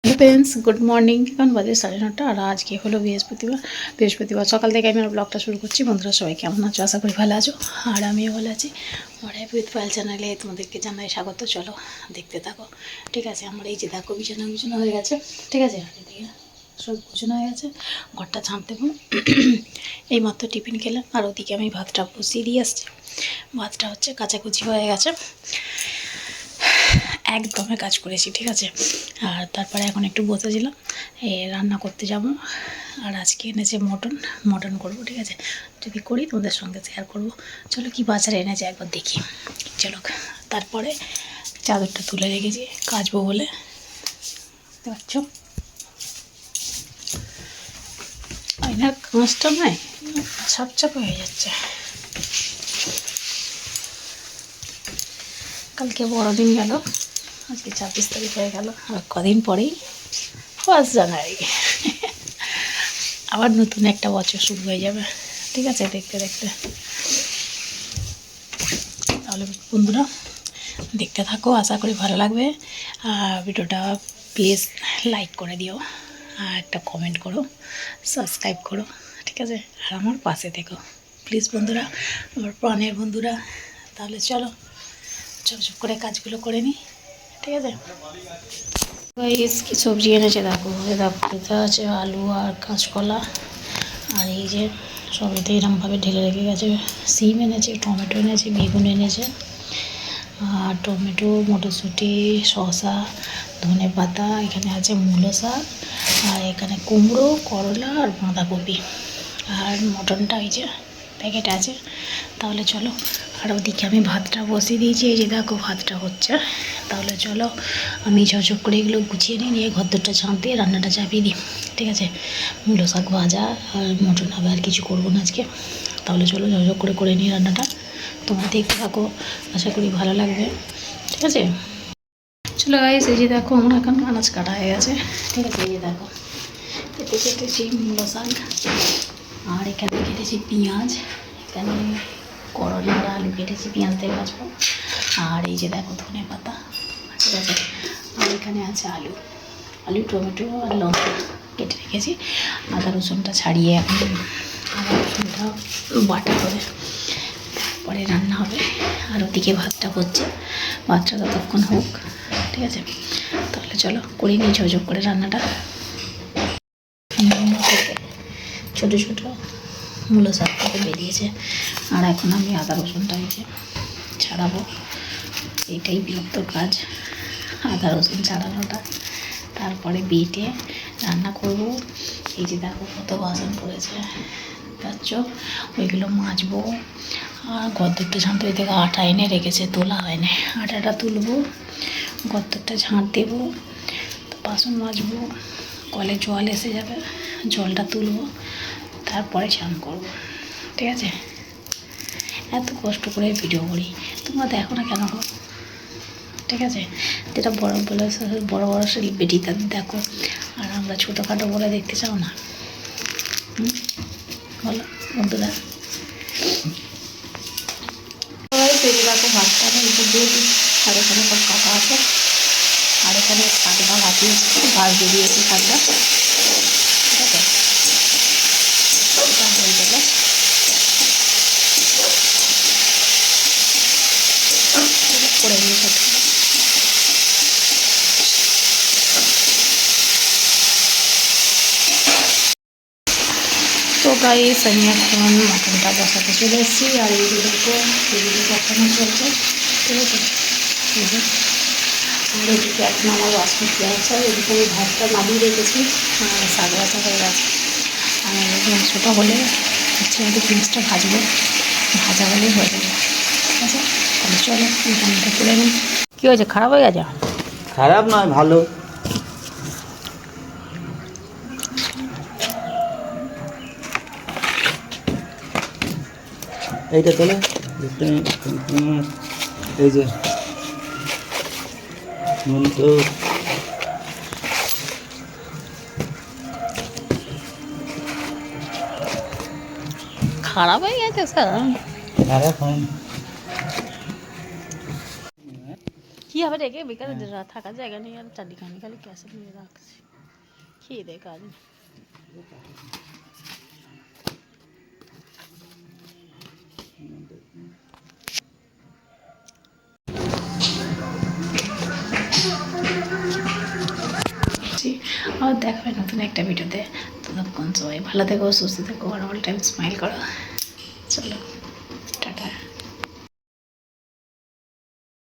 Hello friends, good morning. এখন বাজে 9:30 আর আজকে হলো বৃহস্পতিবার সকাল থেকে আমি আমার ব্লগটা শুরু করছি। বন্ধুরা সবাই কেমন আছো? আশা করি ভালো আছো আর আমিও ভালো আছি। আমার হ্যাপি উইথ পায়েল চ্যানেলে তোমাদেরকে জানাই স্বাগত। চলো দেখতে থাকো। ঠিক আছে, আমার এই যে দেখো বিছানা হয়ে গেছে। ঠিক আছে, এদিকে সব গুছানো হয়ে গেছে, ঘরটা ঝাঁট দেবো। এইমাত্র টিফিন খেলাম আর ওদিকে আমি ভাতটা বসিয়ে দিয়ে আসছি। ভাতটা হচ্ছে কাচাকুচি হয়ে গেছে, একদমই কাজ করেছি। ঠিক আছে, আর তারপরে এখন একটু বসেছিলাম রান্না করতে যাব। আর আজকে এনেছে মটন করব। ঠিক আছে, যদি করি তোমাদের সঙ্গে শেয়ার করব। চলো কি বাজারে এনেছে একবার দেখি। চলো, তারপরে চাদরটা তুলে রেখেছি কাচবো বলে, বুঝতে পারছো। আয়নার কাঁচটা নয়, ছাপ হয়ে যাচ্ছে। কালকে বড়দিন গেল, আজকে 26 তারিখ হয়ে গেল আর কদিন পরেই 1 জানুয়ারি। আবার নতুন একটা বছর শুরু হয়ে যাবে। ঠিক আছে, দেখতে দেখতে। তাহলে বন্ধুরা দেখতে থাকো, আশা করি ভালো লাগবে। ভিডিওটা প্লিজ লাইক করে দিও আর একটা কমেন্ট করো, সাবস্ক্রাইব করো। ঠিক আছে, আর আমার পাশে থেকো প্লিজ বন্ধুরা, আমার প্রাণের বন্ধুরা। তাহলে চলো চুপ করে কাজগুলো করে নিই। ঠিক আছে, কি সবজি এনেছে দেখো। দেখো আছে আলু আর কাঁচকলা, আর এই যে সবেতে এরমভাবে ঢেলে রেখে গেছে। সিম এনেছে, টমেটো এনেছে, বেগুন এনেছে, আর টমেটো, মটরশুঁটি, শসা, ধনে পাতা, এখানে আছে মূলো শাক, আর এখানে কুমড়ো, করলা আর বাঁধাকপি। আর মটনটা এই যে প্যাকেট আছে। তাহলে চলো, আর ওদিকে আমি ভাতটা বসিয়ে দিয়েছি। এই যে দেখো ভাতটা হচ্ছে। তাহলে চলো আমি ঝকঝক করে এগুলো গুছিয়ে নিয়ে ঘরদোরটা ঝাঁট দিয়ে রান্নাটা চাপিয়ে দিই। ঠিক আছে, মূলো শাক ভাজা আর মটন হবে, আর কিছু করবো না আজকে। তাহলে চলো ঝকঝক করে নিয়ে রান্নাটা তোমরা দেখতে থাকো, আশা করি ভালো লাগবে। ঠিক আছে, চলো গাইস, এই যে দেখো আমার এখন আনাজ কাটা হয়ে গেছে। ঠিক আছে, এই যে দেখো কেটেছি মূলো শাক, আর এখানে কেটেছি পেঁয়াজ, এখানে করলা আর আলু কেটেছি পেঁয়াজ দিয়ে ভাজবো। আর এই যে দেখো ধনে পাতা। ঠিক আছে, আর এখানে আছে আলু, টমেটো আর লঙ্কা কেটে রেখেছি। আদা রসুনটা ছাড়িয়ে এখন আদা রসুনটা বাটা করে পরে রান্না হবে। আর ওদিকে ভাতটা হচ্ছে, ভাতটা ততক্ষণ হোক। ঠিক আছে, তাহলে চলো করে নিই ঝকঝক করে রান্নাটা। ছোটো ছোটো মূলো শাক থেকে বেরিয়েছে, আর এখন আমি আদা রসুনটা এই যে ছাড়াবো। এইটাই বিরক্তর কাজ, আদা রসুন ছাড়ানোটা। তারপরে বেটে রান্না করব। এই যে দেখো কত বাসন পড়েছে, পাচ্ছ, ওইগুলো মাজবো। আর গদ্দরটা ঝাঁট থেকে আটা এনে রেখেছে, তোলা হয়নি, আটাটা তুলবো, গদ্দরটা ঝাঁট দেবো, বাসন মাজবো, কলে জল এসে যাবে, জলটা তুলবো, তারপরে স্নান করবো। ঠিক আছে, এত কষ্ট করে ভিডিও করি, তোমরা দেখো না কেন গো? ঠিক আছে, যেটা বড় বলে বড় বড় সেলিব্রিটি তাদের দেখো, আর আমরা ছোটোখাটো বলে দেখতে চাও না? বলো বন্ধুরা। দেখো ভাতটা আমি একটু দিয়ে দিই, আর এখানে সব কাটা আছে, আর এখানে শাকটা ভাজিয়েছি, ভাজ দিয়ে দিয়েছি শাকটা। ঠিক আছে, এটা হয়ে গেলে করে নিয়ে সব। তো গাইস আমি এখন মটনটা বসাতে চলে এসেছি, আর এই দুটো বসানো চলছে। ঠিক আছে, আর এদিকে এখন আমার বাসমতি আছে, এদিকে আমি ভাতটা নামিয়ে রেখেছি, আর শাক ভাজা হয়ে গেছে। আর মাংসটা হলে হচ্ছে এদিকে পেঁয়াজটা ভাজবো, ভাজা হলে হয়ে যাবে। ঠিক আছে, তাহলে চলো রান্নাটা করে নিই। কী হয়েছে, খারাপ হয়ে গেছে? খারাপ নয়, ভালো। এইটা তোলে, এই যে তো খারাপ হয়ে গেছে স্যার? খারাপ হয়। কি হবে রেখে বেকারে থাকার জায়গা নেই আর চারদিখানি খালি ক্যাসেট নিয়ে রাখছি খেয়ে দে কাজ নেই। আর দেখাবে নতুন একটা ভিডিওতে। ততক্ষণ সবাই ভালো থেকো, সুস্থ থেকো আর অল টাইম স্মাইল করো। চলো টাটা।